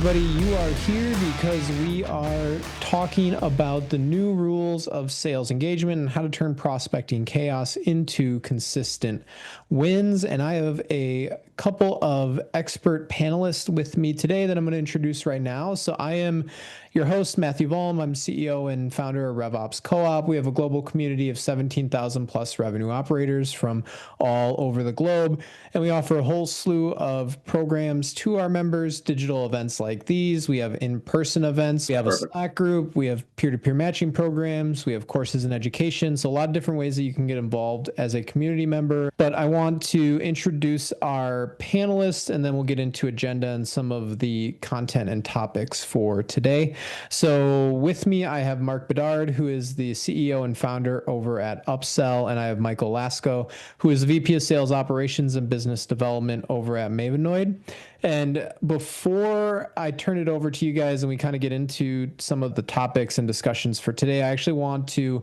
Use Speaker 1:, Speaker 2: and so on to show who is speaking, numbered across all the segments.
Speaker 1: everybody. You are here because we are talking about the new rules of sales engagement and how to turn prospecting chaos into consistent wins. And I have a couple of expert panelists with me today that I'm going to introduce right now. So I am your host, Matthew Volm. I'm CEO and founder of RevOps Co-op. We have a global community of 17,000 plus revenue operators from all over the globe. And we offer a whole slew of programs to our members, digital events like these. We have in-person events. We have a Slack group. We have peer-to-peer matching programs. We have courses in education. So a lot of different ways that you can get involved as a community member. But I want to introduce our panelists, and then we'll get into agenda and some of the content and topics for today. So with me, I have Mark Bedard, who is the CEO and founder over at Upcell, and I have Michael Lasco, who is the VP of Sales Operations and Business Development over at Mavenoid. And before I turn it over to you guys and we kind of get into some of the topics and discussions for today, I actually want to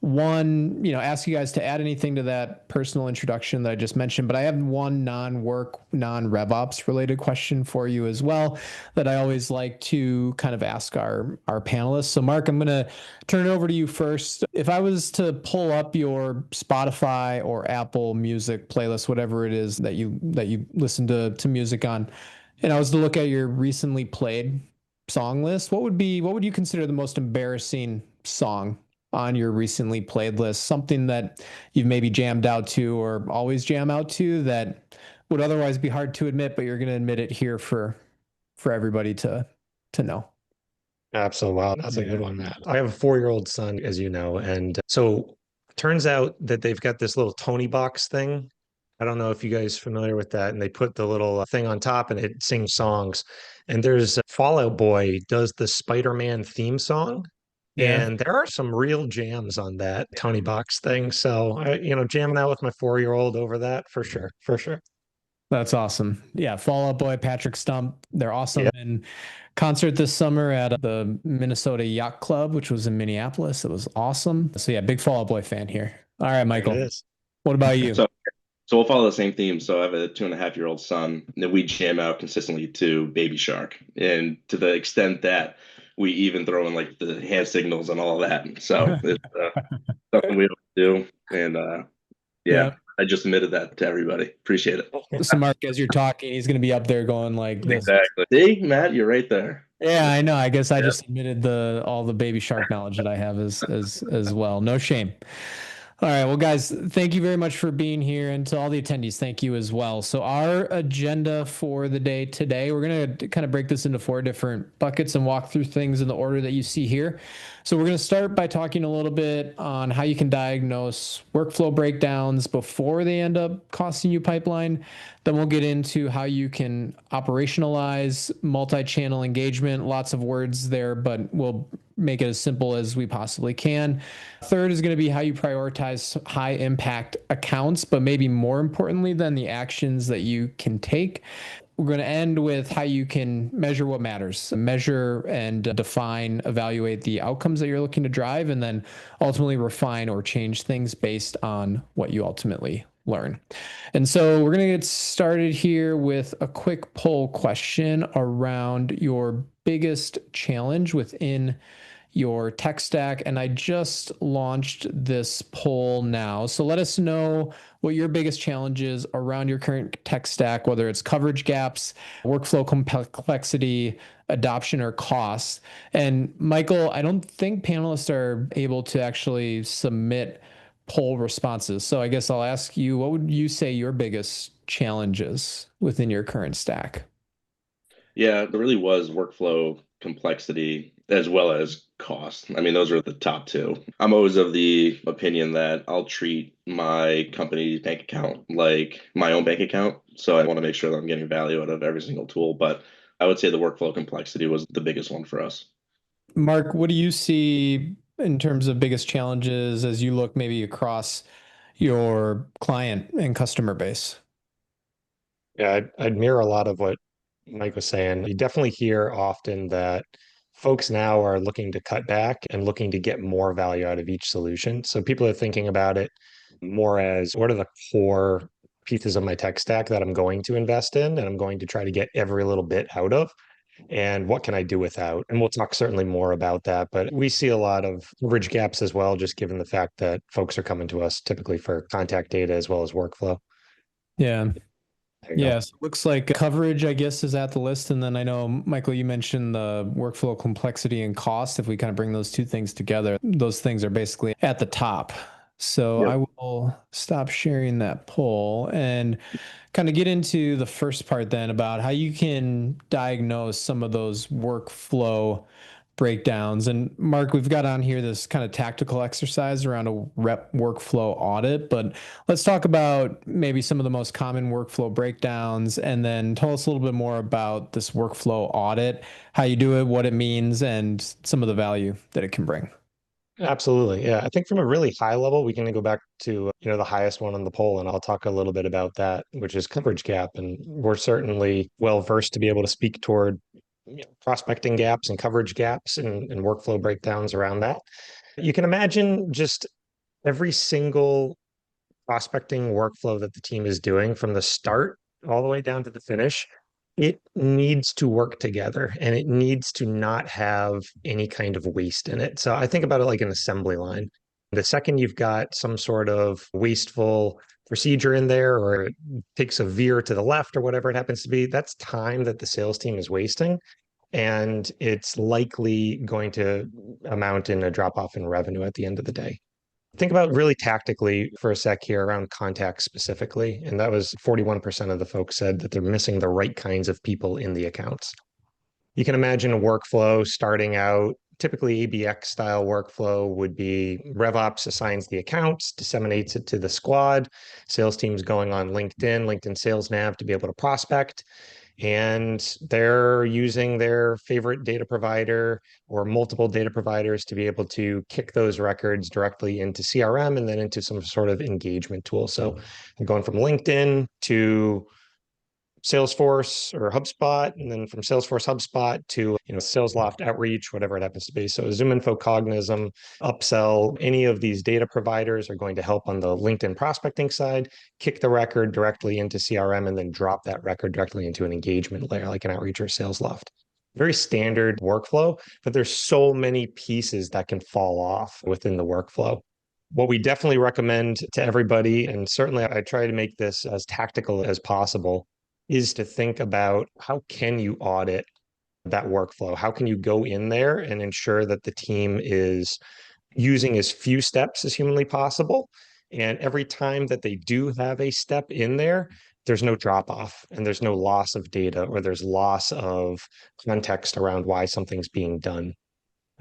Speaker 1: ask you guys to add anything to that personal introduction that I just mentioned, but I have one non-work, non-RevOps related question for you as well that I always like to kind of ask our panelists. So Mark, I'm going to turn it over to you first. If I was to pull up your Spotify or Apple Music playlist, whatever it is that you listen to music on, and I was to look at your recently played song list, what would you consider the most embarrassing song on your recently played list, something that you've maybe jammed out to or always jam out to that would otherwise be hard to admit, but you're going to admit it here for everybody to know?
Speaker 2: Absolutely. Wow, that's a good one, Matt. I have a 4-year-old son, as you know, and so turns out that they've got this little Tony box thing. I don't know if you guys are familiar with that, and they put the little thing on top and it sings songs. And there's Fallout Boy does the Spider-Man theme song.
Speaker 1: Yeah.
Speaker 2: And there are some real jams on that Tony box thing. So jamming out with my 4-year-old over that for sure, for sure.
Speaker 1: That's awesome. Yeah. Fall Out Boy, Patrick Stump. They're awesome.
Speaker 2: Yep.
Speaker 1: And concert this summer at the Minnesota Yacht Club, which was in Minneapolis. It was awesome. So yeah, big Fall Out Boy fan here. All right, Michael,
Speaker 2: There it is.
Speaker 1: what about you?
Speaker 3: So we'll follow the same theme. So I have a 2.5-year-old son that we jam out consistently to Baby Shark, and to the extent that we even throw in like the hand signals and all of that. So it's something we don't do, and
Speaker 1: Yeah.
Speaker 3: I just admitted that to everybody. Appreciate it.
Speaker 1: So Mark, as you're talking, he's going to be up there going like this.
Speaker 3: Exactly. See, Matt, you're right there.
Speaker 1: Yeah, I know. I guess I just admitted all the Baby Shark knowledge that I have as well. No shame. All right. Well, guys, thank you very much for being here. And to all the attendees, thank you as well. So our agenda for the day today, we're going to kind of break this into 4 different buckets and walk through things in the order that you see here. So we're going to start by talking a little bit on how you can diagnose workflow breakdowns before they end up costing you pipeline. Then we'll get into how you can operationalize multi-channel engagement. Lots of words there, but we'll make it as simple as we possibly can. Third is going to be how you prioritize high impact accounts, but maybe more importantly than the actions that you can take. We're going to end with how you can measure what matters, measure and define, evaluate the outcomes that you're looking to drive, and then ultimately refine or change things based on what you ultimately learn. And so we're going to get started here with a quick poll question around your biggest challenge within your tech stack. And I just launched this poll now. So let us know what your biggest challenge is around your current tech stack, whether it's coverage gaps, workflow complexity, adoption, or cost. And Michael, I don't think panelists are able to actually submit poll responses. So I guess I'll ask you, what would you say your biggest challenges within your current stack?
Speaker 3: Yeah, there really was workflow complexity as well as cost. I mean, those are the top 2. I'm always of the opinion that I'll treat my company's bank account like my own bank account. So I want to make sure that I'm getting value out of every single tool. But I would say the workflow complexity was the biggest one for us.
Speaker 1: Mark, what do you see in terms of biggest challenges as you look maybe across your client and customer base?
Speaker 2: Yeah, I'd mirror a lot of what Mike was saying. You definitely hear often that folks now are looking to cut back and looking to get more value out of each solution. So people are thinking about it more as what are the core pieces of my tech stack that I'm going to invest in and I'm going to try to get every little bit out of. and what can I do without? And we'll talk certainly more about that, but we see a lot of coverage gaps as well, just given the fact that folks are coming to us typically for contact data as well as workflow.
Speaker 1: Yeah.
Speaker 2: There you go.
Speaker 1: Yes, looks like coverage, I guess, is at the list. And then I know, Michael, you mentioned the workflow complexity and cost. If we kind of bring those two things together, those things are basically at the top. So I
Speaker 3: Yep.
Speaker 1: will stop sharing that poll and kind of get into the first part then about how you can diagnose some of those workflow breakdowns. And Mark, we've got on here this kind of tactical exercise around a rep workflow audit, but let's talk about maybe some of the most common workflow breakdowns, and then tell us a little bit more about this workflow audit, how you do it, what it means, and some of the value that it can bring.
Speaker 2: Absolutely. Yeah. I think from a really high level, we can go back to, the highest one on the poll, and I'll talk a little bit about that, which is coverage gap. And we're certainly well versed to be able to speak toward prospecting gaps and coverage gaps and workflow breakdowns around that. You can imagine just every single prospecting workflow that the team is doing from the start all the way down to the finish, it needs to work together and it needs to not have any kind of waste in it. So I think about it like an assembly line. The second you've got some sort of wasteful procedure in there, or it takes a veer to the left or whatever it happens to be, that's time that the sales team is wasting. And it's likely going to amount in a drop off in revenue at the end of the day. Think about really tactically for a sec here around contacts specifically. And that was 41% of the folks said that they're missing the right kinds of people in the accounts. You can imagine a workflow starting out, typically ABX style workflow would be RevOps assigns the accounts, disseminates it to the squad, sales teams going on LinkedIn Sales Nav to be able to prospect, and they're using their favorite data provider or multiple data providers to be able to kick those records directly into CRM and then into some sort of engagement tool. So I'm going from LinkedIn to Salesforce or HubSpot, and then from Salesforce HubSpot to SalesLoft Outreach, whatever it happens to be. So ZoomInfo, Cognizant, Upsell, any of these data providers are going to help on the LinkedIn prospecting side, kick the record directly into CRM, and then drop that record directly into an engagement layer like an Outreach or SalesLoft. Very standard workflow, but there's so many pieces that can fall off within the workflow. What we definitely recommend to everybody, and certainly I try to make this as tactical as possible, is to think about how can you audit that workflow? How can you go in there and ensure that the team is using as few steps as humanly possible? And every time that they do have a step in there, there's no drop off and there's no loss of data, or there's loss of context around why something's being done.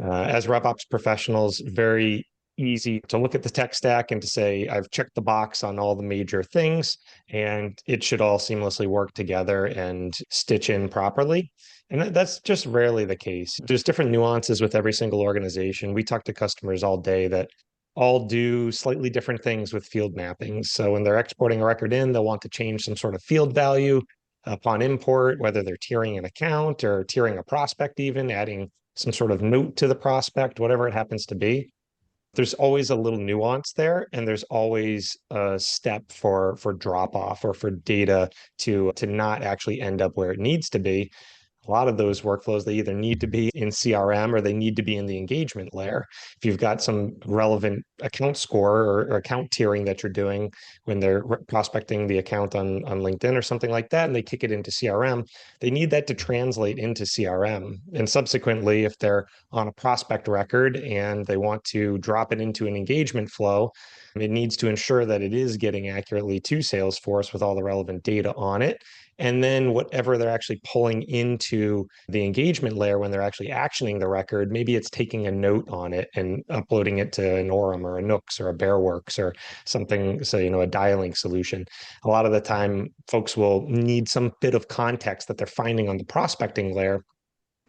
Speaker 2: As RevOps professionals, very easy to look at the tech stack and to say, I've checked the box on all the major things, and it should all seamlessly work together and stitch in properly. And that's just rarely the case. There's different nuances with every single organization. We talk to customers all day that all do slightly different things with field mappings. So when they're exporting a record in, they'll want to change some sort of field value upon import, whether they're tiering an account or tiering a prospect, even adding some sort of note to the prospect, whatever it happens to be. There's always a little nuance there, and there's always a step for drop off or for data to not actually end up where it needs to be. A lot of those workflows, they either need to be in CRM or they need to be in the engagement layer. If you've got some relevant account score or account tiering that you're doing when they're prospecting the account on LinkedIn or something like that, and they kick it into CRM, they need that to translate into CRM. And subsequently, if they're on a prospect record and they want to drop it into an engagement flow, it needs to ensure that it is getting accurately to Salesforce with all the relevant data on it. And then whatever they're actually pulling into the engagement layer when they're actually actioning the record, maybe it's taking a note on it and uploading it to an Orem or a Nooks or a Bearworks or something, so, a dialing solution. A lot of the time, folks will need some bit of context that they're finding on the prospecting layer.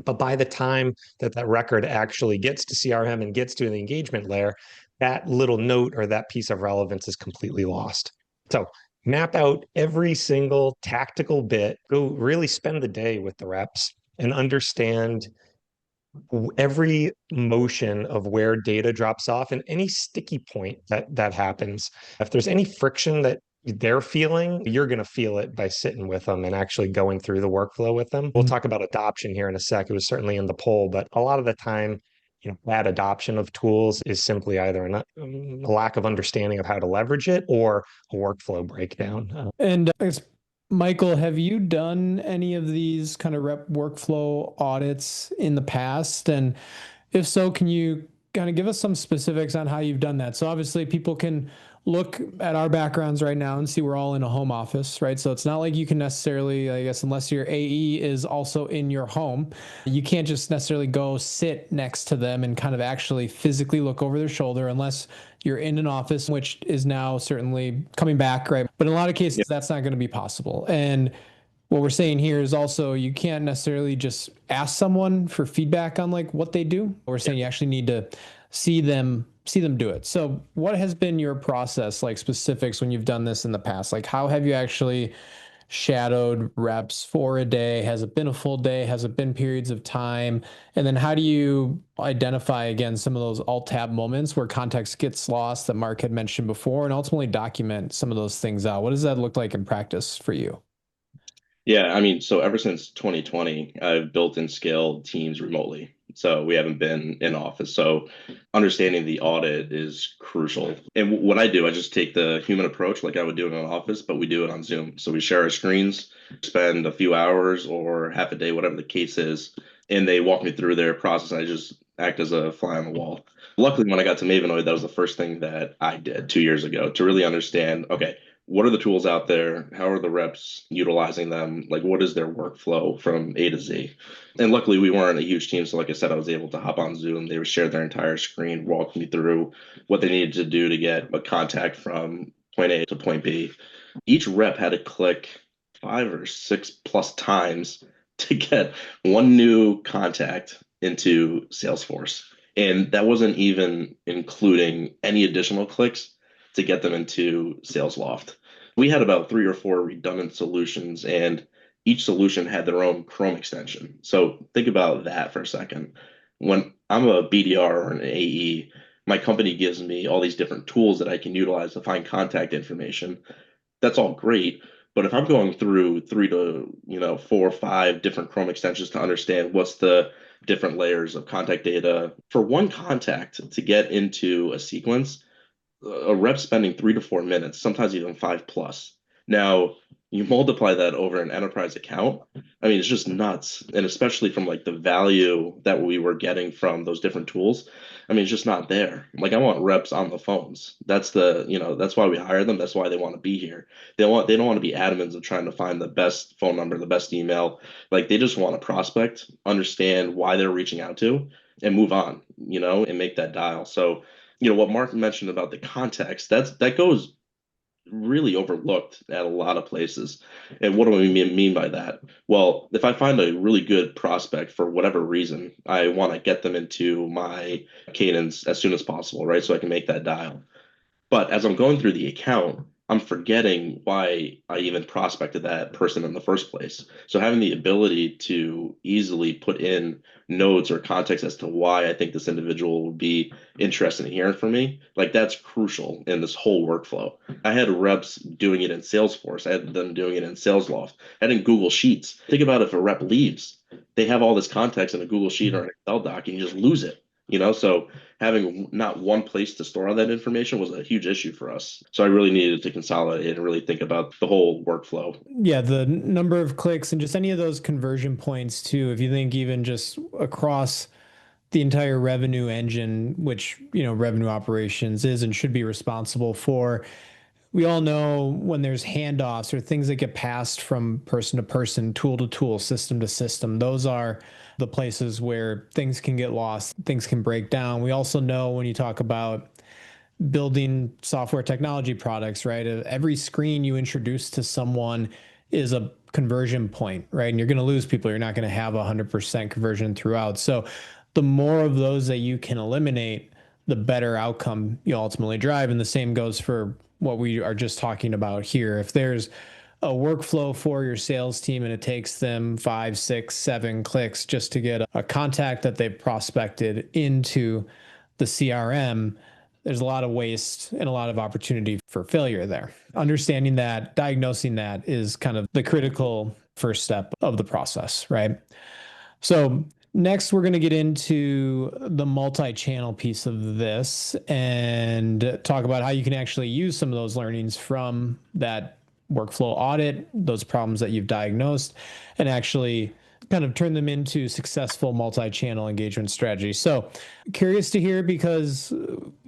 Speaker 2: But by the time that record actually gets to CRM and gets to the engagement layer, that little note or that piece of relevance is completely lost. So map out every single tactical bit, go really spend the day with the reps and understand every motion of where data drops off and any sticky point that happens. If there's any friction that they're feeling, you're going to feel it by sitting with them and actually going through the workflow with them. We'll talk about adoption here in a sec. It was certainly in the poll, but a lot of the time, bad adoption of tools is simply either a lack of understanding of how to leverage it or a workflow breakdown.
Speaker 1: And I guess, Michael, have you done any of these kind of rep workflow audits in the past? And if so, can you kind of give us some specifics on how you've done that? So obviously people can look at our backgrounds right now and see we're all in a home office, right? So it's not like you can necessarily, I guess, unless your AE is also in your home, you can't just necessarily go sit next to them and kind of actually physically look over their shoulder unless you're in an office, which is now certainly coming back, right? But in a lot of cases, that's not going to be possible. And what we're saying here is also you can't necessarily just ask someone for feedback on like what they do. We're saying you actually need to see them do it. So what has been your process, like specifics when you've done this in the past? Like how have you actually shadowed reps for a day? Has it been a full day? Has it been periods of time? And then how do you identify, again, some of those alt-tab moments where context gets lost that Mark had mentioned before, and ultimately document some of those things out? What does that look like in practice for you?
Speaker 3: Yeah, I mean, so ever since 2020, I've built and scaled teams remotely. So we haven't been in office. So understanding the audit is crucial. And what I do, I just take the human approach like I would do it in an office, but we do it on Zoom. So we share our screens, spend a few hours or half a day, whatever the case is, and they walk me through their process. I just act as a fly on the wall. Luckily, when I got to Mavenoid, that was the first thing that I did 2 years ago to really understand, okay, what are the tools out there? How are the reps utilizing them? Like, what is their workflow from A to Z? And luckily, we weren't a huge team. So, like I said, I was able to hop on Zoom. They would share their entire screen, walk me through what they needed to do to get a contact from point A to point B. Each rep had to click 5 or 6 plus times to get one new contact into Salesforce. And that wasn't even including any additional clicks to get them into SalesLoft. We had about 3 or 4 redundant solutions, and each solution had their own Chrome extension. So think about that for a second. When I'm a BDR or an AE, my company gives me all these different tools that I can utilize to find contact information. That's all great. But if I'm going through 3 to 4 or 5 different Chrome extensions to understand what's the different layers of contact data for one contact to get into a sequence, a rep spending 3 to 4 minutes, sometimes even 5 plus. Now, you multiply that over an enterprise account. I mean, it's just nuts. And especially from like the value that we were getting from those different tools. I mean, it's just not there. Like I want reps on the phones. That's why we hire them. That's why they want to be here. They don't want to be admins of trying to find the best phone number, the best email. Like they just want to prospect, understand why they're reaching out to, and move on, and make that dial. So what Mark mentioned about the context, that goes really overlooked at a lot of places. And what do we mean by that? Well, if I find a really good prospect for whatever reason, I want to get them into my cadence as soon as possible, right? So I can make that dial. But as I'm going through the account, I'm forgetting why I even prospected that person in the first place. So having the ability to easily put in notes or context as to why I think this individual would be interested in hearing from me, like that's crucial in this whole workflow. I had reps doing it in Salesforce. I had them doing it in SalesLoft. I had it in Google Sheets. Think about if a rep leaves, they have all this context in a Google Sheet or an Excel doc, and you just lose it. So having not one place to store all that information was a huge issue for us. So I really needed to consolidate and really think about the whole workflow.
Speaker 1: Yeah, the number of clicks and just any of those conversion points too. If you think even just across the entire revenue engine, which, revenue operations is and should be responsible for, we all know when there's handoffs or things that get passed from person to person, tool to tool, system to system, those are the places where things can get lost, things can break down. We also know when you talk about building software technology products, right? Every screen you introduce to someone is a conversion point, right? And you're going to lose people. You're not going to have 100% conversion throughout. So the more of those that you can eliminate, the better outcome you ultimately drive. And the same goes for what we are just talking about here. If there's a workflow for your sales team and it takes them 5, 6, 7 clicks just to get a contact that they've prospected into the CRM, there's a lot of waste and a lot of opportunity for failure there. Understanding that, diagnosing that is kind of the critical first step of the process, right? So next, we're going to get into the multi-channel piece of this and talk about how you can actually use some of those learnings from that workflow audit, those problems that you've diagnosed, and actually kind of turn them into successful multi-channel engagement strategies. So curious to hear, because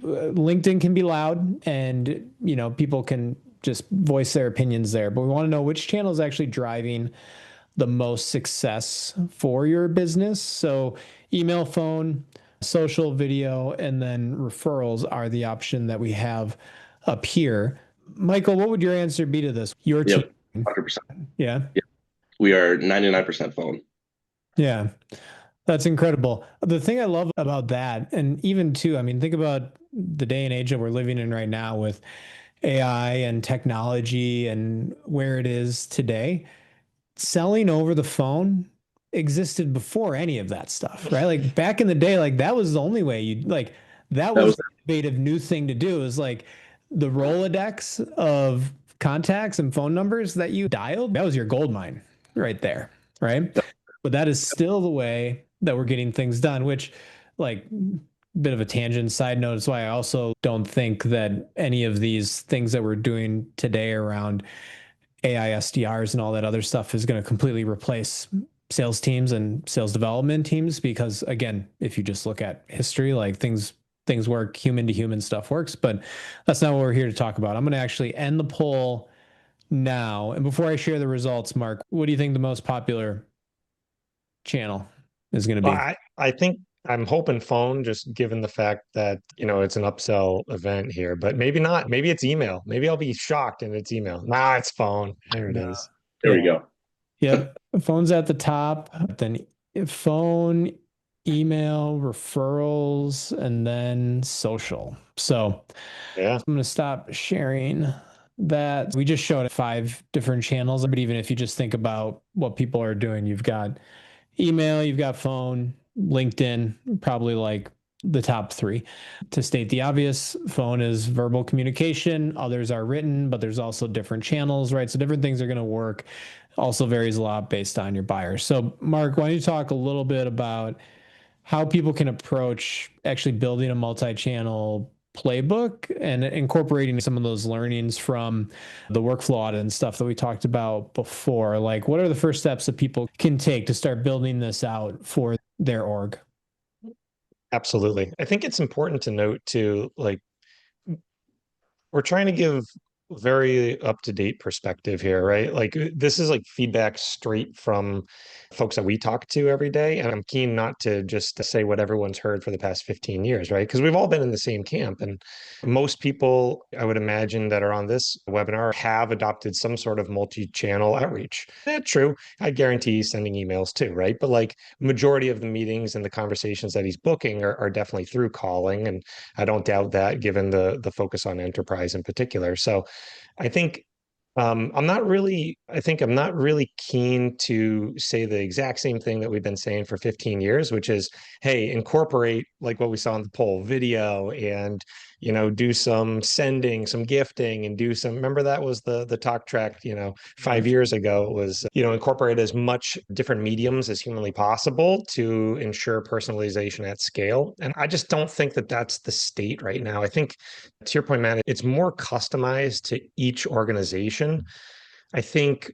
Speaker 1: LinkedIn can be loud and, you know, people can just voice their opinions there, but we want to know which channel is actually driving the most success for your business. So email, phone, social, video, and then referrals are the option that we have up here. Michael, what would your answer be to this? Your team.
Speaker 3: Yep, 100%.
Speaker 1: Yeah.
Speaker 3: Yep. We are 99% phone.
Speaker 1: Yeah. That's incredible. The thing I love about that, and even too, I mean, think about the day and age that we're living in right now with AI and technology and where it is today. Selling over the phone existed before any of that stuff, right? Like back in the day, like that was the only way you'd like, that was the innovative new thing to do, is like the Rolodex of contacts and phone numbers that you dialed. That was your gold mine right there, right? But that is still the way that we're getting things done, which, like, bit of a tangent side note, is why I also don't think that any of these things that we're doing today around AI SDRs and all that other stuff is going to completely replace sales teams and sales development teams. Because again, if you just look at history, like things work, human to human stuff works, but that's not what we're here to talk about. I'm going to actually end the poll now. And before I share the results, Mark, what do you think the most popular channel is going to be?
Speaker 2: Well, I think I'm hoping phone, just given the fact that, you know, it's an upsell event here, but maybe not. Maybe it's email. Maybe I'll be shocked and it's email. Nah, it's phone. There it is.
Speaker 3: There we go.
Speaker 1: Yep. Phone's at the top, then phone, email, referrals, and then social. So
Speaker 2: Yeah.
Speaker 1: I'm going to stop sharing that. We just showed 5 different channels, but even if you just think about what people are doing, you've got email, you've got phone, LinkedIn, probably like the top 3. To state the obvious, phone is verbal communication, others are written, but there's also different channels, right? So different things are going to work. Also varies a lot based on your buyers. So Mark, why don't you talk a little bit about how people can approach actually building a multi-channel playbook and incorporating some of those learnings from the workflow audit and stuff that we talked about before? Like, what are the first steps that people can take to start building this out for their org?
Speaker 2: Absolutely. I think it's important to note too, like, we're trying to give very up-to-date perspective here, right? Like this is like feedback straight from folks that we talk to every day. And I'm keen not to just say what everyone's heard for the past 15 years, right? Because we've all been in the same camp. And most people, I would imagine, that are on this webinar have adopted some sort of multi-channel outreach. That's true. I guarantee he's sending emails too, right? But like majority of the meetings and the conversations that he's booking are definitely through calling. And I don't doubt that, given the focus on enterprise in particular. So I think I'm not really keen to say the exact same thing that we've been saying for 15 years, which is, hey, incorporate like what we saw in the poll, video, and, you know, do some sending, some gifting, and do some, remember that was the talk track, you know, 5 years ago. It was, you know, incorporate as much different mediums as humanly possible to ensure personalization at scale. And I just don't think that that's the state right now. I think, to your point, Matt, it's more customized to each organization. I think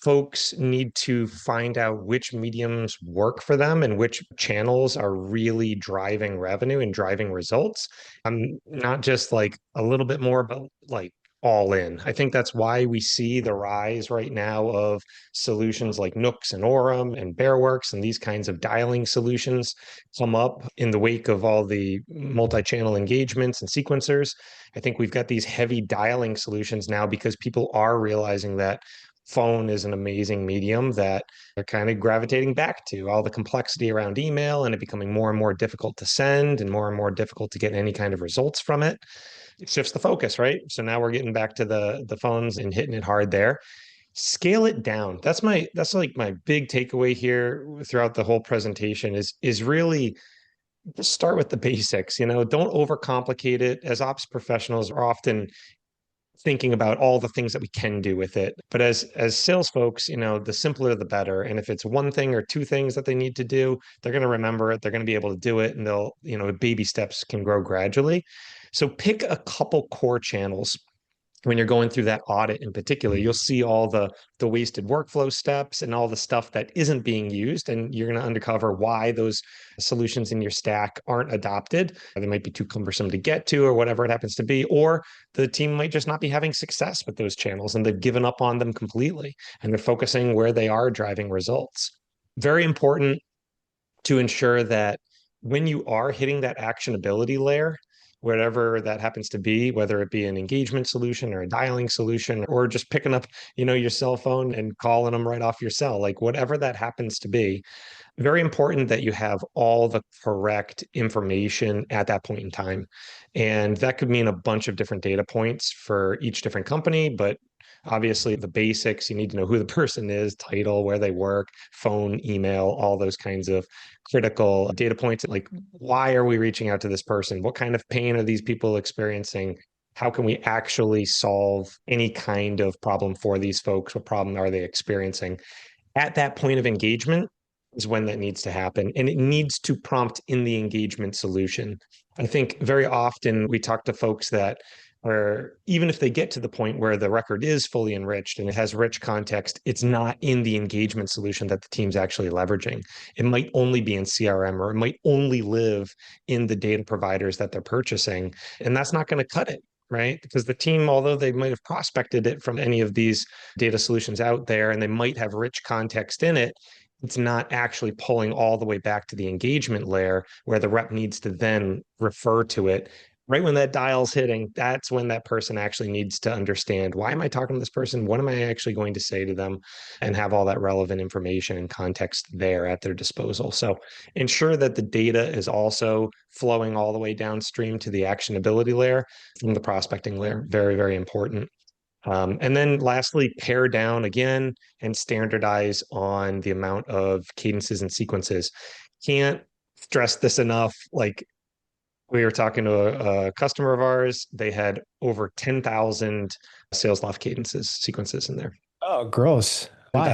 Speaker 2: folks need to find out which mediums work for them and which channels are really driving revenue and driving results. I'm not just like a little bit more, but like all in. I think that's why we see the rise right now of solutions like Nooks and Orem and Bearworks and these kinds of dialing solutions come up in the wake of all the multi-channel engagements and sequencers. I think we've got these heavy dialing solutions now because people are realizing that phone is an amazing medium that they're kind of gravitating back to. All the complexity around email and it becoming more and more difficult to send and more difficult to get any kind of results from it. It shifts the focus, right? So now we're getting back to the phones and hitting it hard there. Scale it down. That's like my big takeaway here throughout the whole presentation is really just start with the basics, don't overcomplicate it. As ops professionals are often thinking about all the things that we can do with it. But as sales folks, the simpler the better. And if it's one thing or two things that they need to do, they're going to remember it, they're going to be able to do it, and they'll, baby steps can grow gradually. So pick a couple core channels. When you're going through that audit in particular, you'll see all the wasted workflow steps and all the stuff that isn't being used, and you're going to uncover why those solutions in your stack aren't adopted. They might be too cumbersome to get to, or whatever it happens to be, or the team might just not be having success with those channels and they've given up on them completely, and they're focusing where they are driving results. Very important to ensure that when you are hitting that actionability layer, whatever that happens to be, whether it be an engagement solution or a dialing solution, or just picking up, your cell phone and calling them right off your cell, like whatever that happens to be, very important that you have all the correct information at that point in time. And that could mean a bunch of different data points for each different company, but obviously the basics, you need to know who the person is, title, where they work, phone, email, all those kinds of critical data points. Like, why are we reaching out to this person? What kind of pain are these people experiencing? How can we actually solve any kind of problem for these folks? What problem are they experiencing? At that point of engagement is when that needs to happen. And it needs to prompt in the engagement solution. I think very often we talk to folks that or even if they get to the point where the record is fully enriched and it has rich context, it's not in the engagement solution that the team's actually leveraging. It might only be in CRM, or it might only live in the data providers that they're purchasing. And that's not going to cut it, right? Because the team, although they might have prospected it from any of these data solutions out there, and they might have rich context in it, it's not actually pulling all the way back to the engagement layer where the rep needs to then refer to it. Right when that dial's hitting, that's when that person actually needs to understand, why am I talking to this person? What am I actually going to say to them? And have all that relevant information and context there at their disposal. So ensure that the data is also flowing all the way downstream to the actionability layer from the prospecting layer. Very, very important. And then lastly, pare down again and standardize on the amount of cadences and sequences. Can't stress this enough. Like, we were talking to a customer of ours. They had over 10,000 sales loft cadences, sequences in there.
Speaker 1: Oh, gross. Why?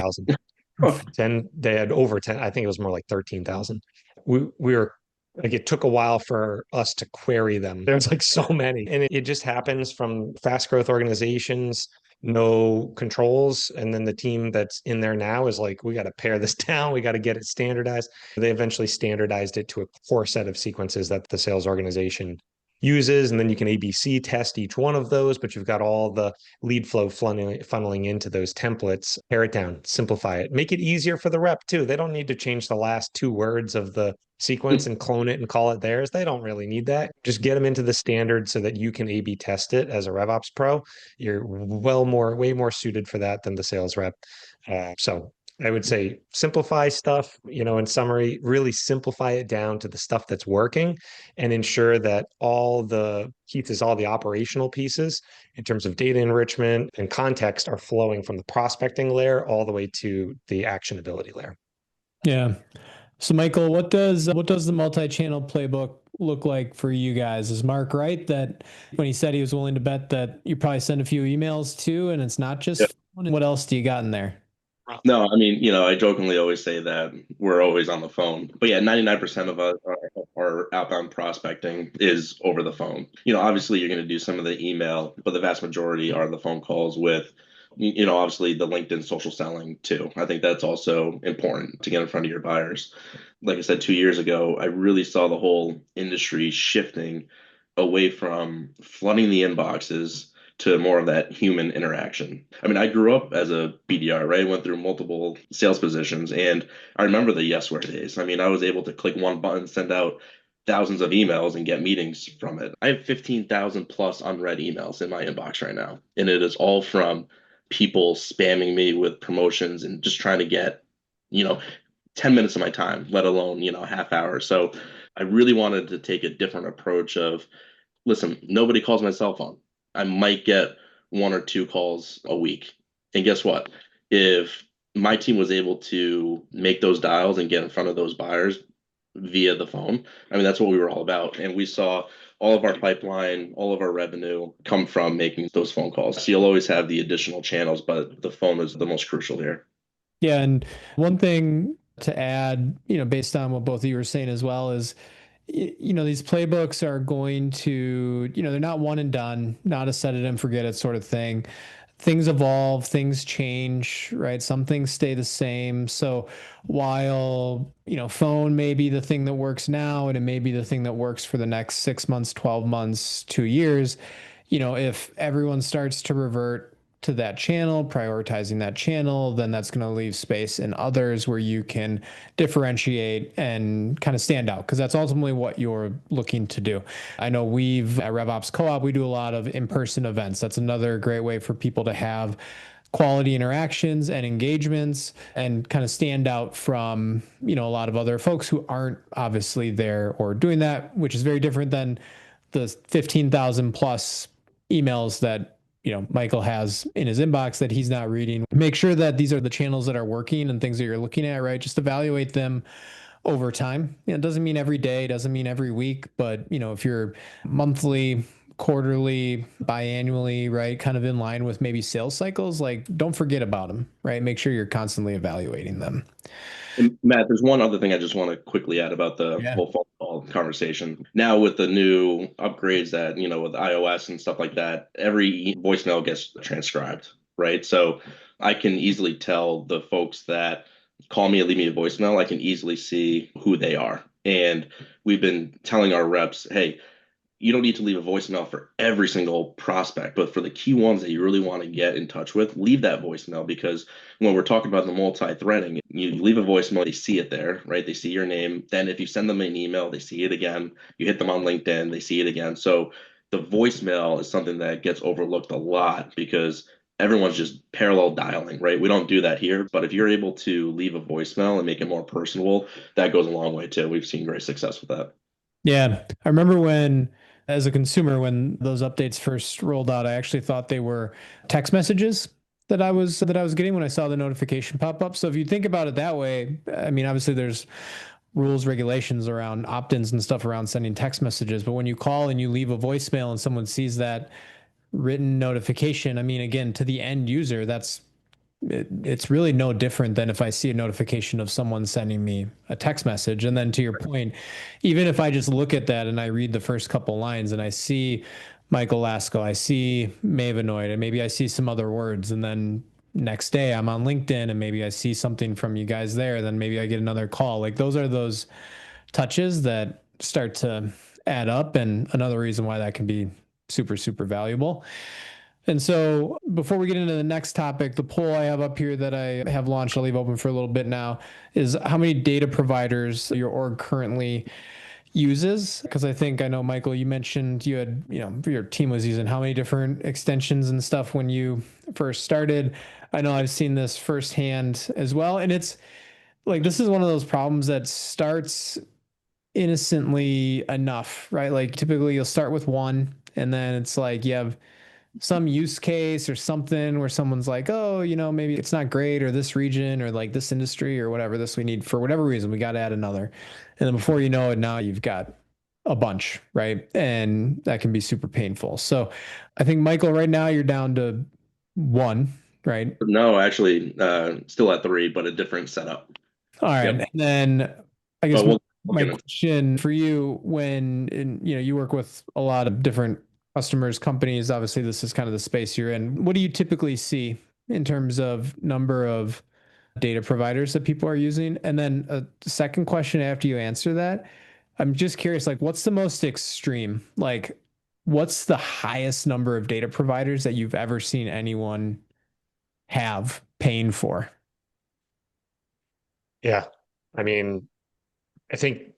Speaker 2: 10,000. 10, they had over 10. I think it was more like 13,000. We were like, it took a while for us to query them. There's like so many. And it just happens from fast growth organizations, no controls. And then the team that's in there now is like, we got to pare this down. We got to get it standardized. They eventually standardized it to a core set of sequences that the sales organization uses. And then you can ABC test each one of those, but you've got all the lead flow funneling into those templates. Pare it down, simplify it, make it easier for the rep too. They don't need to change the last two words of the sequence and clone it and call it theirs. They don't really need that. Just get them into the standard so that you can A/B test it as a RevOps pro. You're way more suited for that than the sales rep. So I would say simplify stuff, in summary, really simplify it down to the stuff that's working, and ensure that all the pieces, all the operational pieces in terms of data enrichment and context are flowing from the prospecting layer all the way to the actionability layer.
Speaker 1: Yeah. So Michael, what does the multi-channel playbook look like for you guys? Is Mark right that when he said he was willing to bet that you probably send a few emails too, and it's not just phone? What else do you got in there?
Speaker 3: No, I mean, I jokingly always say that we're always on the phone. But yeah, 99% of us our outbound prospecting is over the phone. Obviously you're going to do some of the email, but the vast majority are the phone calls with, obviously the LinkedIn social selling too. I think that's also important to get in front of your buyers. Like I said, 2 years ago, I really saw the whole industry shifting away from flooding the inboxes to more of that human interaction. I mean, I grew up as a BDR, right? I went through multiple sales positions, and I remember the yesware days. I mean, I was able to click one button, send out thousands of emails, and get meetings from it. I have 15,000 plus unread emails in my inbox right now, and it is all from people spamming me with promotions and just trying to get, 10 minutes of my time, let alone, a half hour. So I really wanted to take a different approach of, listen, nobody calls my cell phone. I might get one or two calls a week. And guess what? If my team was able to make those dials and get in front of those buyers via the phone. I mean, that's what we were all about. And we saw all of our pipeline, all of our revenue come from making those phone calls. So you'll always have the additional channels, but the phone is the most crucial here.
Speaker 1: Yeah, and one thing to add, based on what both of you were saying as well, is these playbooks are going to, they're not one and done, not a set it and forget it sort of thing. Things evolve, things change, right? Some things stay the same. So while, phone may be the thing that works now, and it may be the thing that works for the next 6 months, 12 months, 2 years, if everyone starts to revert to that channel, prioritizing that channel, then that's going to leave space in others where you can differentiate and kind of stand out, because that's ultimately what you're looking to do. I know at RevOps Co-op, we do a lot of in-person events. That's another great way for people to have quality interactions and engagements and kind of stand out from, a lot of other folks who aren't obviously there or doing that, which is very different than the 15,000 plus emails that Michael has in his inbox that he's not reading. Make sure that these are the channels that are working and things that you're looking at, right? Just evaluate them over time. It doesn't mean every day, doesn't mean every week, but if you're monthly, quarterly, biannually, right, kind of in line with maybe sales cycles, like don't forget about them, right? Make sure you're constantly evaluating them.
Speaker 3: And Matt, there's one other thing I just want to quickly add about the whole phone call conversation. Now with the new upgrades that, with iOS and stuff like that, every voicemail gets transcribed, right? So I can easily tell the folks that call me and leave me a voicemail, I can easily see who they are. And we've been telling our reps, hey, you don't need to leave a voicemail for every single prospect, but for the key ones that you really want to get in touch with, leave that voicemail, because when we're talking about the multi-threading, you leave a voicemail, they see it there, right? They see your name. Then if you send them an email, they see it again. You hit them on LinkedIn, they see it again. So the voicemail is something that gets overlooked a lot because everyone's just parallel dialing, right? We don't do that here, but if you're able to leave a voicemail and make it more personable, that goes a long way too. We've seen great success with that.
Speaker 1: Yeah. I remember as a consumer, when those updates first rolled out, I actually thought they were text messages that I was getting when I saw the notification pop up. So if you think about it that way, I mean, obviously there's rules, regulations around opt-ins and stuff around sending text messages, but when you call and you leave a voicemail and someone sees that written notification, I mean, again, to the end user, it's really no different than if I see a notification of someone sending me a text message. And then to your point, even if I just look at that and I read the first couple lines and I see Michael Lasco, I see Mavenoid, and maybe I see some other words, and then next day I'm on LinkedIn and maybe I see something from you guys there, then maybe I get another call. Like those are those touches that start to add up, and another reason why that can be super, super valuable. And so before we get into the next topic, the poll I have up here that I have launched, I'll leave open for a little bit now, is how many data providers your org currently uses? Because I know, Michael, you mentioned you had, your team was using how many different extensions and stuff when you first started. I know I've seen this firsthand as well. And it's like, this is one of those problems that starts innocently enough, right? Like typically you'll start with one, and then it's like you have some use case or something where someone's like, oh, maybe it's not great, or this region, or like this industry, or whatever, this we need for whatever reason, we got to add another. And then before you know it, now you've got a bunch, right? And that can be super painful. So I think, Michael, right now you're down to one, right?
Speaker 3: No, actually, still at three, but a different setup.
Speaker 1: All right.
Speaker 3: Yep.
Speaker 1: And then I guess
Speaker 3: But
Speaker 1: my question for you, when you work with a lot of different customers, companies, obviously this is kind of the space you're in. What do you typically see in terms of number of data providers that people are using? And then a second question after you answer that, I'm just curious, like what's the most extreme? Like what's the highest number of data providers that you've ever seen anyone have paying for?
Speaker 2: Yeah. I mean, I think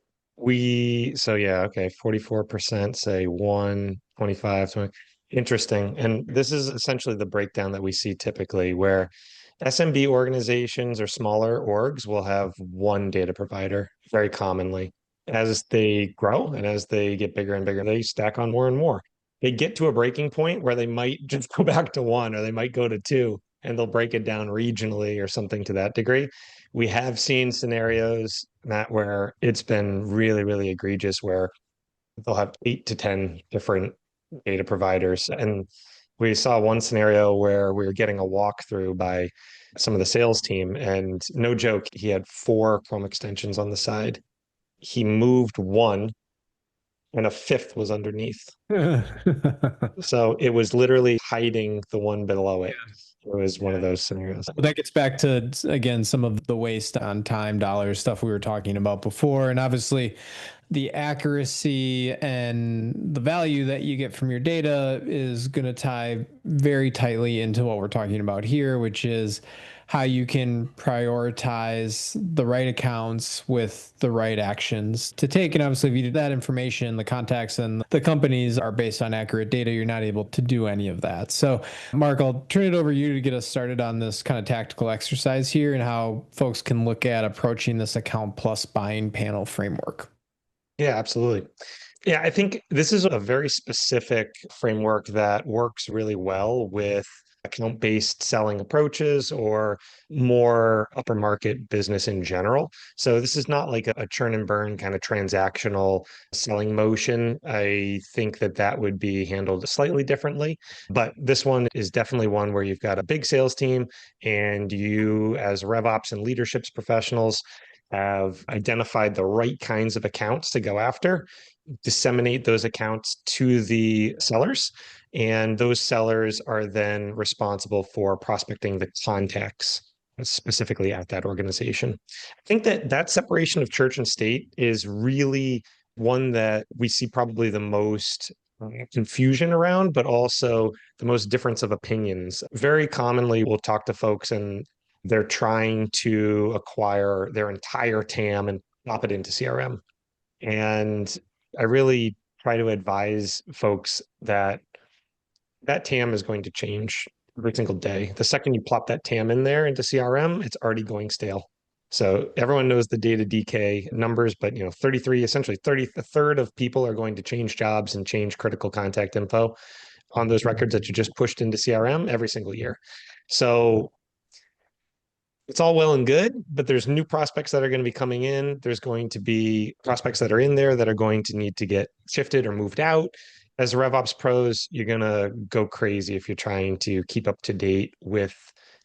Speaker 2: so yeah, okay, 44% say one, 25, 20. Interesting. And this is essentially the breakdown that we see typically, where SMB organizations or smaller orgs will have one data provider very commonly. As they grow and as they get bigger and bigger, they stack on more and more. They get to a breaking point where they might just go back to one, or they might go to two. and they'll break it down regionally or something to that degree. We have seen scenarios, Matt, where it's been really, really egregious, where they'll have 8 to 10 different data providers. And we saw one scenario where we were getting a walkthrough by some of the sales team, and no joke, he had 4 Chrome extensions on the side. He moved one and a fifth was underneath. So it was literally hiding the one below it. It was one of those scenarios.
Speaker 1: Well, that gets back to, again, some of the waste on time, dollars, stuff we were talking about before. And obviously, the accuracy and the value that you get from your data is going to tie very tightly into what we're talking about here, which is how you can prioritize the right accounts with the right actions to take. And obviously, if you do that information, the contacts and the companies are based on accurate data, you're not able to do any of that. So, Mark, I'll turn it over to you to get us started on this kind of tactical exercise here and how folks can look at approaching this account plus buying panel framework.
Speaker 2: Yeah, absolutely. Yeah, I think this is a very specific framework that works really well with account-based selling approaches or more upper market business in general. So this is not like a churn and burn kind of transactional selling motion. I think that that would be handled slightly differently, but this one is definitely one where you've got a big sales team and you as RevOps and leaderships professionals have identified the right kinds of accounts to go after, disseminate those accounts to the sellers, and those sellers are then responsible for prospecting the contacts specifically at that organization. I think that that separation of church and state is really one that we see probably the most confusion around, but also the most difference of opinions. Very commonly, we'll talk to folks and they're trying to acquire their entire TAM and pop it into CRM. And I really try to advise folks that that TAM is going to change every single day. The second you plop that TAM in there into CRM, it's already going stale. So everyone knows the data decay numbers, but 33, essentially 30, a third of people are going to change jobs and change critical contact info on those records that you just pushed into CRM every single year. So it's all well and good, but there's new prospects that are going to be coming in. There's going to be prospects that are in there that are going to need to get shifted or moved out. As RevOps pros, you're going to go crazy if you're trying to keep up to date with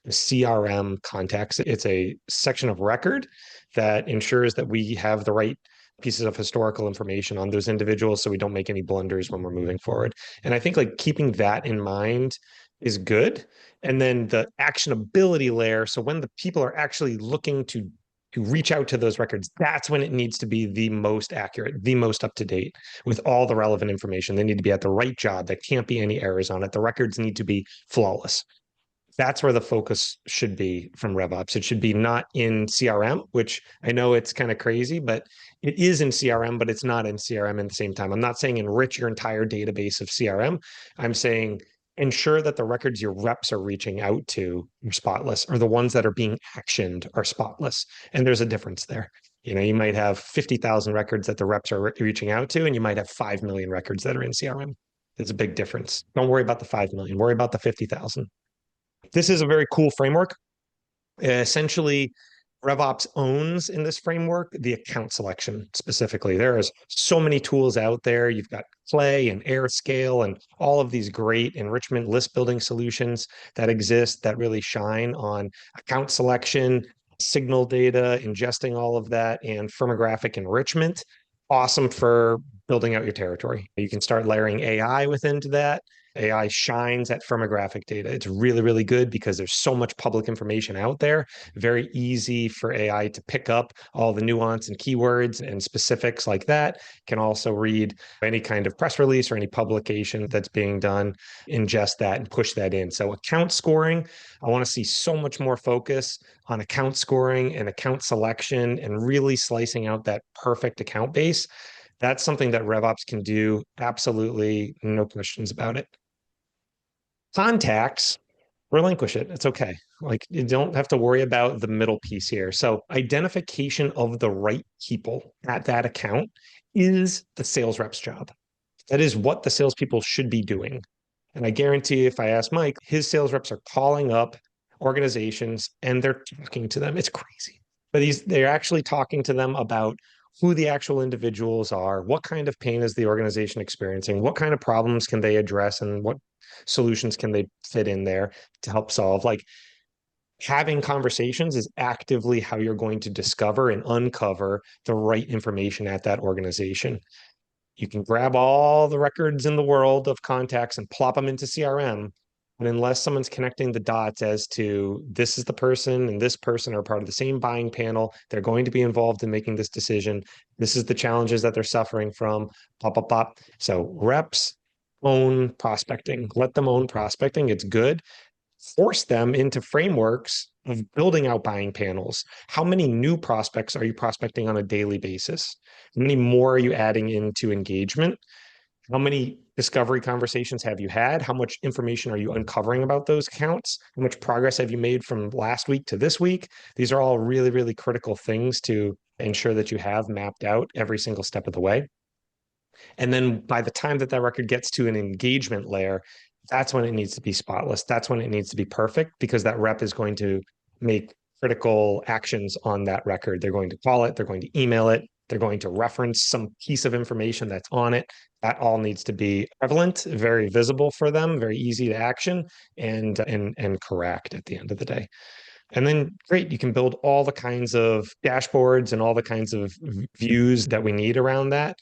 Speaker 2: the CRM contacts. It's a section of record that ensures that we have the right pieces of historical information on those individuals so we don't make any blunders when we're moving forward. And I think like keeping that in mind is good. And then the actionability layer. So when the people are actually looking to reach out to those records, that's when it needs to be the most accurate, the most up to date with all the relevant information. They need to be at the right job. There can't be any errors on it. The records need to be flawless. That's where the focus should be from RevOps. It should be not in CRM, which I know it's kind of crazy, but it is in CRM, but it's not in CRM at the same time. I'm not saying enrich your entire database of CRM. I'm saying ensure that the records your reps are reaching out to are spotless, or the ones that are being actioned are spotless. And there's a difference there. You might have 50,000 records that the reps are reaching out to, and you might have 5 million records that are in CRM. There's a big difference. Don't worry about the 5 million, worry about the 50,000. This is a very cool framework. Essentially, RevOps owns in this framework the account selection specifically. There is so many tools out there. You've got Play and AirScale and all of these great enrichment list building solutions that exist that really shine on account selection, signal data, ingesting all of that, and firmographic enrichment. Awesome for building out your territory. You can start layering AI within that. AI shines at firmographic data. It's really, really good because there's so much public information out there. Very easy for AI to pick up all the nuance and keywords and specifics like that. Can also read any kind of press release or any publication that's being done, ingest that and push that in. So account scoring, I want to see so much more focus on account scoring and account selection and really slicing out that perfect account base. That's something that RevOps can do. Absolutely, no questions about it. Contacts, relinquish it. It's okay. Like you don't have to worry about the middle piece here. So identification of the right people at that account is the sales rep's job. That is what the salespeople should be doing. And I guarantee if I ask Mike, his sales reps are calling up organizations and they're talking to them. It's crazy. But they're actually talking to them about who the actual individuals are, what kind of pain is the organization experiencing, what kind of problems can they address, and what solutions can they fit in there to help solve. Like, having conversations is actively how you're going to discover and uncover the right information at that organization. You can grab all the records in the world of contacts and plop them into CRM. But unless someone's connecting the dots as to this is the person and this person are part of the same buying panel, they're going to be involved in making this decision. This is the challenges that they're suffering from. Pop, pop, pop. So reps own prospecting. Let them own prospecting. It's good. Force them into frameworks of building out buying panels. How many new prospects are you prospecting on a daily basis? How many more are you adding into engagement? How many discovery conversations have you had? How much information are you uncovering about those accounts? How much progress have you made from last week to this week? These are all really, really critical things to ensure that you have mapped out every single step of the way. And then by the time that record gets to an engagement layer, that's when it needs to be spotless. That's when it needs to be perfect, because that rep is going to make critical actions on that record. They're going to call it, they're going to email it, they're going to reference some piece of information that's on it. That all needs to be prevalent, very visible for them, very easy to action, and correct at the end of the day. And then great, you can build all the kinds of dashboards and all the kinds of views that we need around that.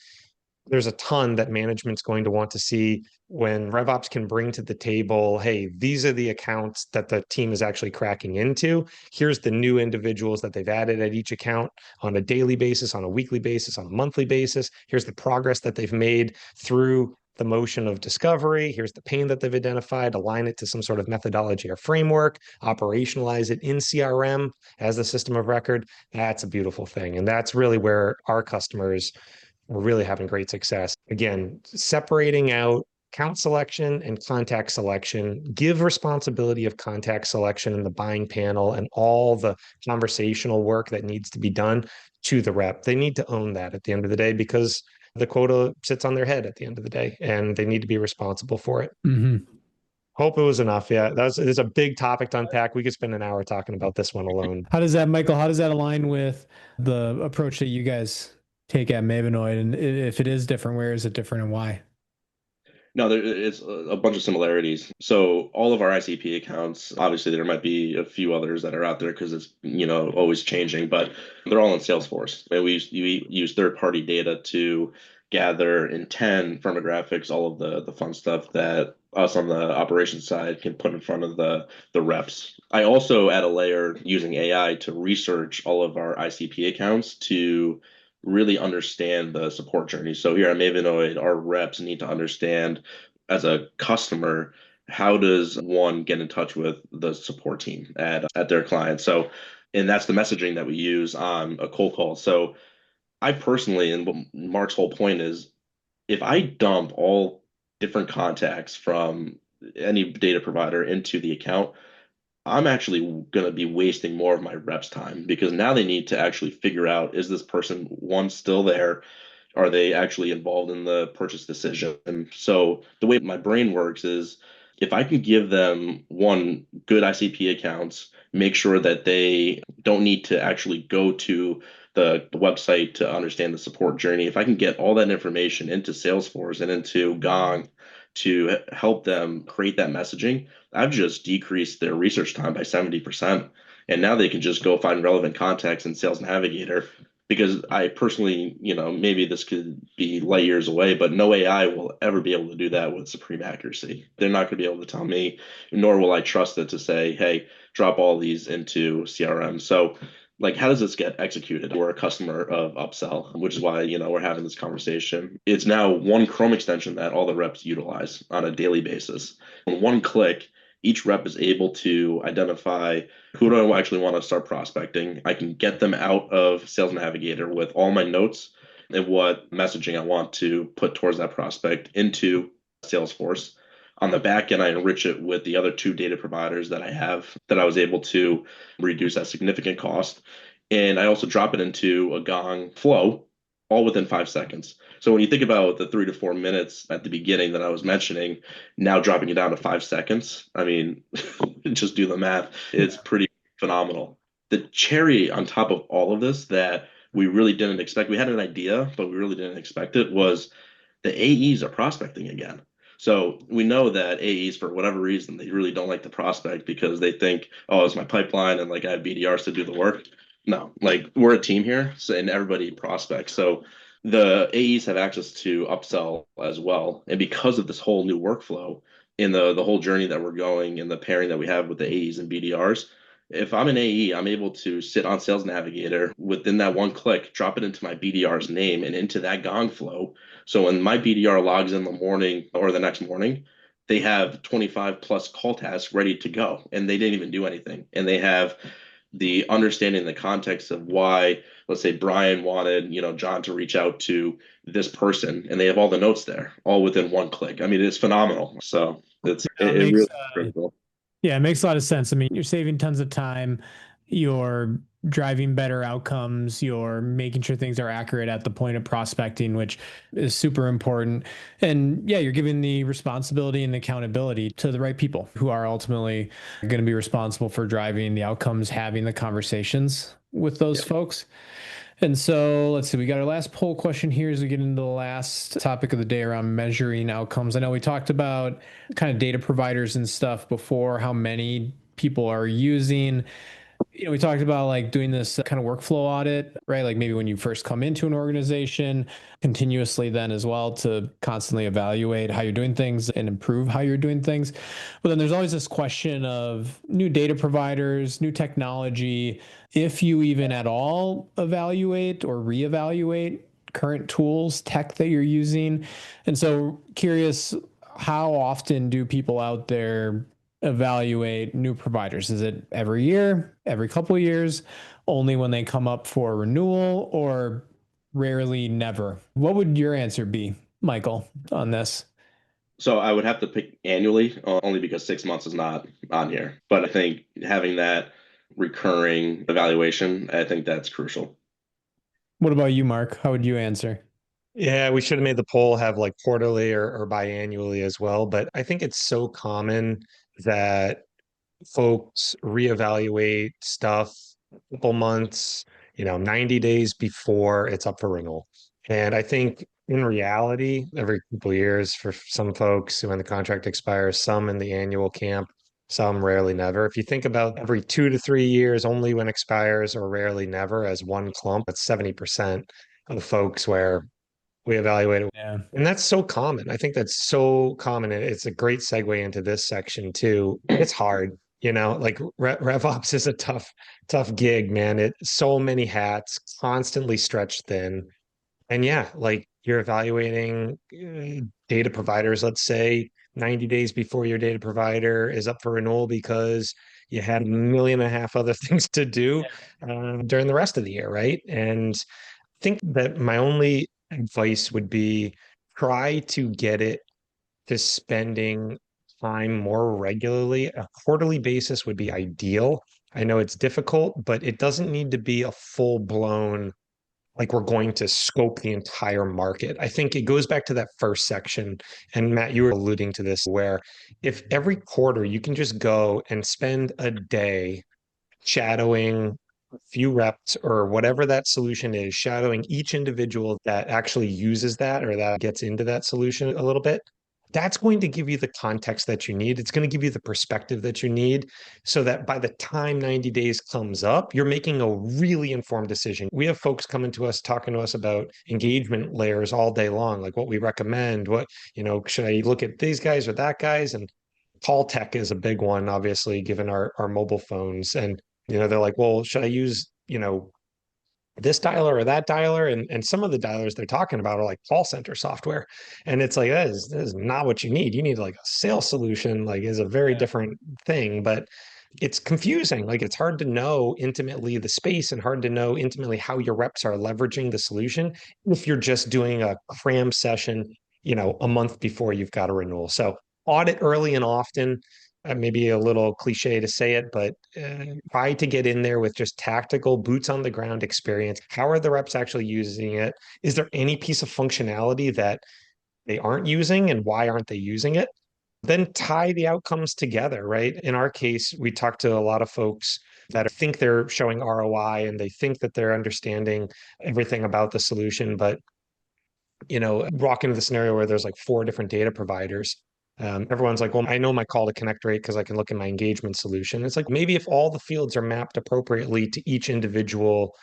Speaker 2: There's a ton that management's going to want to see when RevOps can bring to the table, hey, these are the accounts that the team is actually cracking into. Here's the new individuals that they've added at each account on a daily basis, on a weekly basis, on a monthly basis. Here's the progress that they've made through the motion of discovery. Here's the pain that they've identified, align it to some sort of methodology or framework, operationalize it in CRM as the system of record. That's a beautiful thing. And that's really where our customers we're really having great success. Again, separating out account selection and contact selection, give responsibility of contact selection in the buying panel and all the conversational work that needs to be done to the rep. They need to own that at the end of the day, because the quota sits on their head at the end of the day and they need to be responsible for it.
Speaker 1: Mm-hmm.
Speaker 2: Hope it was enough. Yeah, it's a big topic to unpack. We could spend an hour talking about this one alone.
Speaker 1: How does that, Michael, how does that align with the approach that you guys take at Mavenoid? And if it is different, where is it different and why?
Speaker 3: No, it's a bunch of similarities. So all of our ICP accounts, obviously there might be a few others that are out there because it's, always changing, but they're all in Salesforce. And we use third-party data to gather intent, firmographics, all of the fun stuff that us on the operations side can put in front of the reps. I also add a layer using AI to research all of our ICP accounts to really understand the support journey. So here at Mavenoid, our reps need to understand as a customer, how does one get in touch with the support team at their client? So, and that's the messaging that we use on a cold call. So I personally, and what Mark's whole point is, if I dump all different contacts from any data provider into the account, I'm actually going to be wasting more of my reps' time, because now they need to actually figure out, is this person, one, still there? Are they actually involved in the purchase decision? And so the way my brain works is, if I can give them one, good ICP accounts, make sure that they don't need to actually go to the website to understand the support journey. If I can get all that information into Salesforce and into Gong to help them create that messaging, I've just decreased their research time by 70%. And now they can just go find relevant contacts in Sales Navigator, because I personally, maybe this could be light years away, but no AI will ever be able to do that with supreme accuracy. They're not going to be able to tell me, nor will I trust it to say, hey, drop all these into CRM. So, like, how does this get executed? We're a customer of upsell, which is why, we're having this conversation. It's now one Chrome extension that all the reps utilize on a daily basis. In one click, each rep is able to identify, who do I actually want to start prospecting? I can get them out of Sales Navigator with all my notes and what messaging I want to put towards that prospect into Salesforce. On the back end, I enrich it with the other two data providers that I have, that I was able to reduce that significant cost. And I also drop it into a Gong flow all within 5 seconds. So when you think about the 3 to 4 minutes at the beginning that I was mentioning, now dropping it down to 5 seconds, I mean, just do the math. It's pretty phenomenal. The cherry on top of all of this that we really didn't expect, we had an idea, but we really didn't expect it, was the AEs are prospecting again. So we know that AEs, for whatever reason, they really don't like to prospect because they think, oh, it's my pipeline and like I have BDRs to do the work. No, like we're a team here, so, and everybody prospects. So the AEs have access to upsell as well. And because of this whole new workflow in the whole journey that we're going and the pairing that we have with the AEs and BDRs, if I'm an AE, I'm able to sit on Sales Navigator within that one click, drop it into my BDR's name and into that Gong flow. So when my BDR logs in the morning or the next morning, they have 25 plus call tasks ready to go and they didn't even do anything. And they have the understanding the context of why, let's say Brian wanted, John to reach out to this person, and they have all the notes there, all within one click. I mean, it's phenomenal. So it really is critical.
Speaker 1: Yeah, it makes a lot of sense. I mean, you're saving tons of time. You're driving better outcomes. You're making sure things are accurate at the point of prospecting, which is super important. And yeah, you're giving the responsibility and accountability to the right people who are ultimately going to be responsible for driving the outcomes, having the conversations with those folks. And so let's see, we got our last poll question here as we get into the last topic of the day around measuring outcomes. I know we talked about kind of data providers and stuff before, how many people are using. We talked about like doing this kind of workflow audit, right? Like maybe when you first come into an organization, continuously then as well to constantly evaluate how you're doing things and improve how you're doing things. But then there's always this question of new data providers, new technology, if you even at all evaluate or reevaluate current tools, tech that you're using. And so curious, how often do people out there evaluate new providers? Is it every year, every couple of years, only when they come up for renewal, or rarely, never? What would your answer be, Michael, on this?
Speaker 3: So I would have to pick annually, only because 6 months is not on here. But I think having that recurring evaluation, I think that's crucial.
Speaker 1: What about you, Mark? How would you answer?
Speaker 2: Yeah, we should have made the poll have like quarterly or biannually as well. But I think it's so common that folks reevaluate stuff a couple months, 90 days before it's up for renewal. And I think in reality, every couple of years for some folks when the contract expires, some in the annual camp, some rarely never. If you think about every 2 to 3 years, only when expires, or rarely never as one clump, that's 70% of the folks where we evaluate it.
Speaker 1: Yeah.
Speaker 2: And that's so common. I think that's so common. And it's a great segue into this section too. It's hard, like RevOps is a tough gig, man. It's so many hats, constantly stretched thin. And yeah, like you're evaluating data providers, let's say 90 days before your data provider is up for renewal because you had 1.5 million other things to do during the rest of the year, right? And I think that my only advice would be try to get it to spending time more regularly. A quarterly basis would be ideal. I know it's difficult, but it doesn't need to be a full blown, like we're going to scope the entire market. I think it goes back to that first section. And Matt, you were alluding to this, where if every quarter you can just go and spend a day shadowing a few reps or whatever that solution is, shadowing each individual that actually uses that or that gets into that solution a little bit, that's going to give you the context that you need. It's going to give you the perspective that you need so that by the time 90 days comes up, you're making a really informed decision. We have folks coming to us, talking to us about engagement layers all day long, like what we recommend, should I look at these guys or that guys? And call tech is a big one, obviously, given our mobile phones. And they're like, well, should I use, this dialer or that dialer? And some of the dialers they're talking about are like call center software. And it's like, that is not what you need. You need like a sales solution, like is a very different thing, but it's confusing. Like it's hard to know intimately the space and hard to know intimately how your reps are leveraging the solution if you're just doing a cram session, a month before you've got a renewal. So audit early and often. maybe a little cliche to say it, but try to get in there with just tactical boots on the ground experience. How are the reps actually using it? Is there any piece of functionality that they aren't using, and why aren't they using it? Then tie the outcomes together, right? In our case, we talk to a lot of folks that think they're showing ROI and they think that they're understanding everything about the solution, but walk into the scenario where there's like 4 different data providers. Everyone's like, well, I know my call to connect rate because I can look at my engagement solution. It's like, maybe if all the fields are mapped appropriately to each individual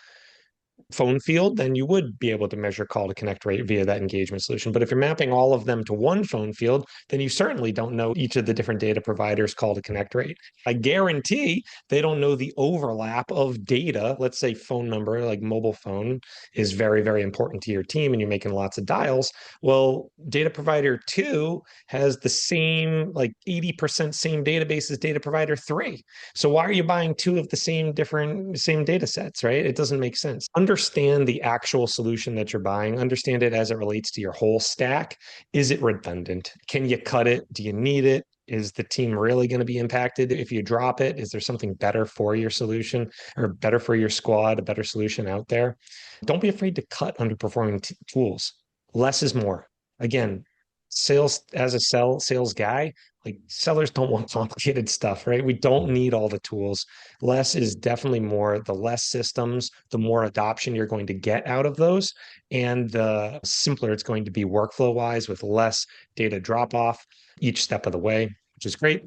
Speaker 2: phone field, then you would be able to measure call to connect rate via that engagement solution. But if you're mapping all of them to one phone field, then you certainly don't know each of the different data providers' call to connect rate. I guarantee they don't know the overlap of data. Let's say phone number, like mobile phone, is very, very important to your team and you're making lots of dials. Well, data provider 2 has the same, like 80% same database as data provider 3. So why are you buying 2 of the same data sets, right? It doesn't make sense. Understand the actual solution that you're buying. Understand it as it relates to your whole stack. Is it redundant? Can you cut it? Do you need it? Is the team really going to be impacted if you drop it? Is there something better for your solution or better for your squad, a better solution out there? Don't be afraid to cut underperforming tools. Less is more. Again, sales as a sales guy, like sellers don't want complicated stuff, right? We don't need all the tools. Less is definitely more. The less systems, the more adoption you're going to get out of those. And the simpler it's going to be workflow wise with less data drop off each step of the way, which is great.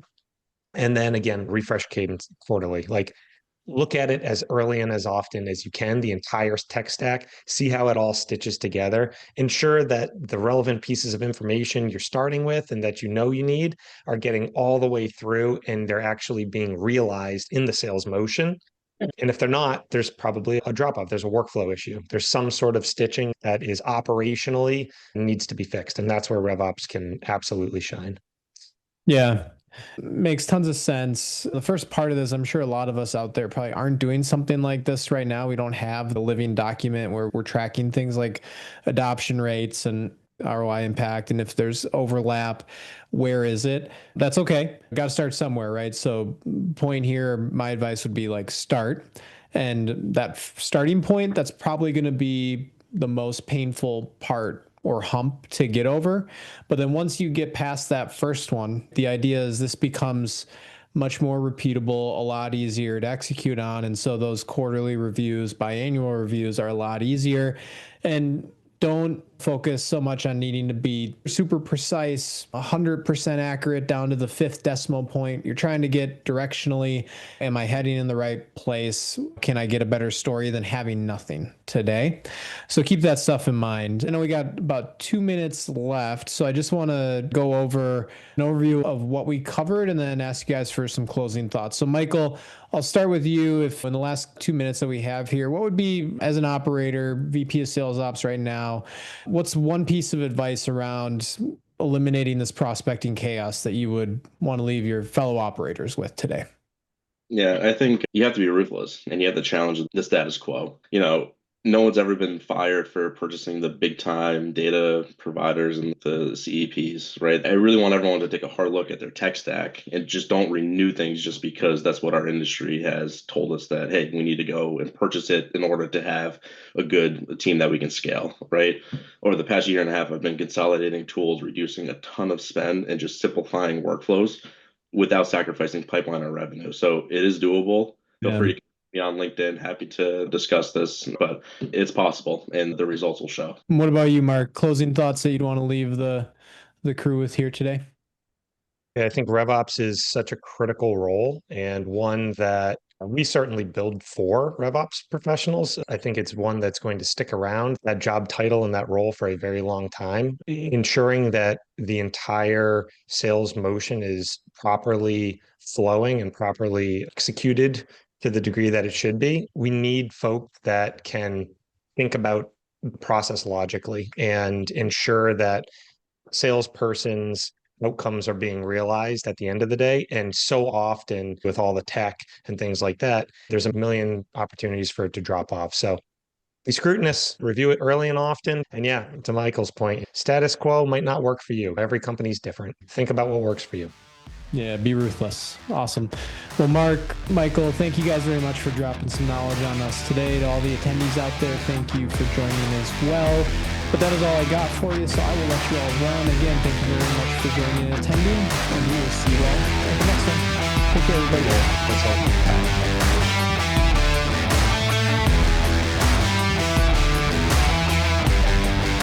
Speaker 2: And then again, refresh cadence quarterly. Like, look at it as early and as often as you can, the entire tech stack, see how it all stitches together. Ensure that the relevant pieces of information you're starting with and that you need are getting all the way through and they're actually being realized in the sales motion. And if they're not, there's probably a drop off. There's a workflow issue. There's some sort of stitching that is operationally needs to be fixed. And that's where RevOps can absolutely shine.
Speaker 1: Yeah. Makes tons of sense. The first part of this, I'm sure a lot of us out there probably aren't doing something like this right now. We don't have the living document where we're tracking things like adoption rates and ROI impact. And if there's overlap, where is it? That's okay. Got to start somewhere, right? So point here, my advice would be like start. And that starting point, that's probably going to be the most painful part or hump to get over. But then once you get past that first one, the idea is this becomes much more repeatable, a lot easier to execute on. And so those quarterly reviews, biannual reviews are a lot easier. And don't focus so much on needing to be super precise, 100% accurate down to the 5th decimal point. You're trying to get directionally, am I heading in the right place? Can I get a better story than having nothing today? So keep that stuff in mind. I know we got about 2 minutes left, so I just want to go over an overview of what we covered and then ask you guys for some closing thoughts. So Michael, I'll start with you. If in the last 2 minutes that we have here, what would be, as an operator, VP of Sales Ops right now, what's one piece of advice around eliminating this prospecting chaos that you would want to leave your fellow operators with today?
Speaker 3: Yeah, I think you have to be ruthless and you have to challenge the status quo. No one's ever been fired for purchasing the big time data providers and the CEPs, right? I really want everyone to take a hard look at their tech stack and just don't renew things just because that's what our industry has told us that, hey, we need to go and purchase it in order to have a good team that we can scale, right? Over the past year and a half, I've been consolidating tools, reducing a ton of spend and just simplifying workflows without sacrificing pipeline or revenue. So it is doable. Feel free to be on LinkedIn. Happy to discuss this, but it's possible and the results will show.
Speaker 1: What about you, Mark? Closing thoughts that you'd want to leave the crew with here today?
Speaker 2: Yeah, I think RevOps is such a critical role and one that we certainly build for RevOps professionals. I think it's one that's going to stick around, that job title and that role, for a very long time, ensuring that the entire sales motion is properly flowing and properly executed to the degree that it should be. We need folk that can think about the process logically and ensure that salesperson's outcomes are being realized at the end of the day. And so often with all the tech and things like that, there's a million opportunities for it to drop off. So be scrutinous, review it early and often. And yeah, to Michael's point, status quo might not work for you. Every company's different. Think about what works for you.
Speaker 1: Yeah, be ruthless. Awesome. Well, Mark, Michael, thank you guys very much for dropping some knowledge on us today. To all the attendees out there, thank you for joining as well. But that is all I got for you, so I will let you all run. Again, thank you very much for joining and attending, and we will see you all at the next one. Take care, everybody.
Speaker 2: That's all.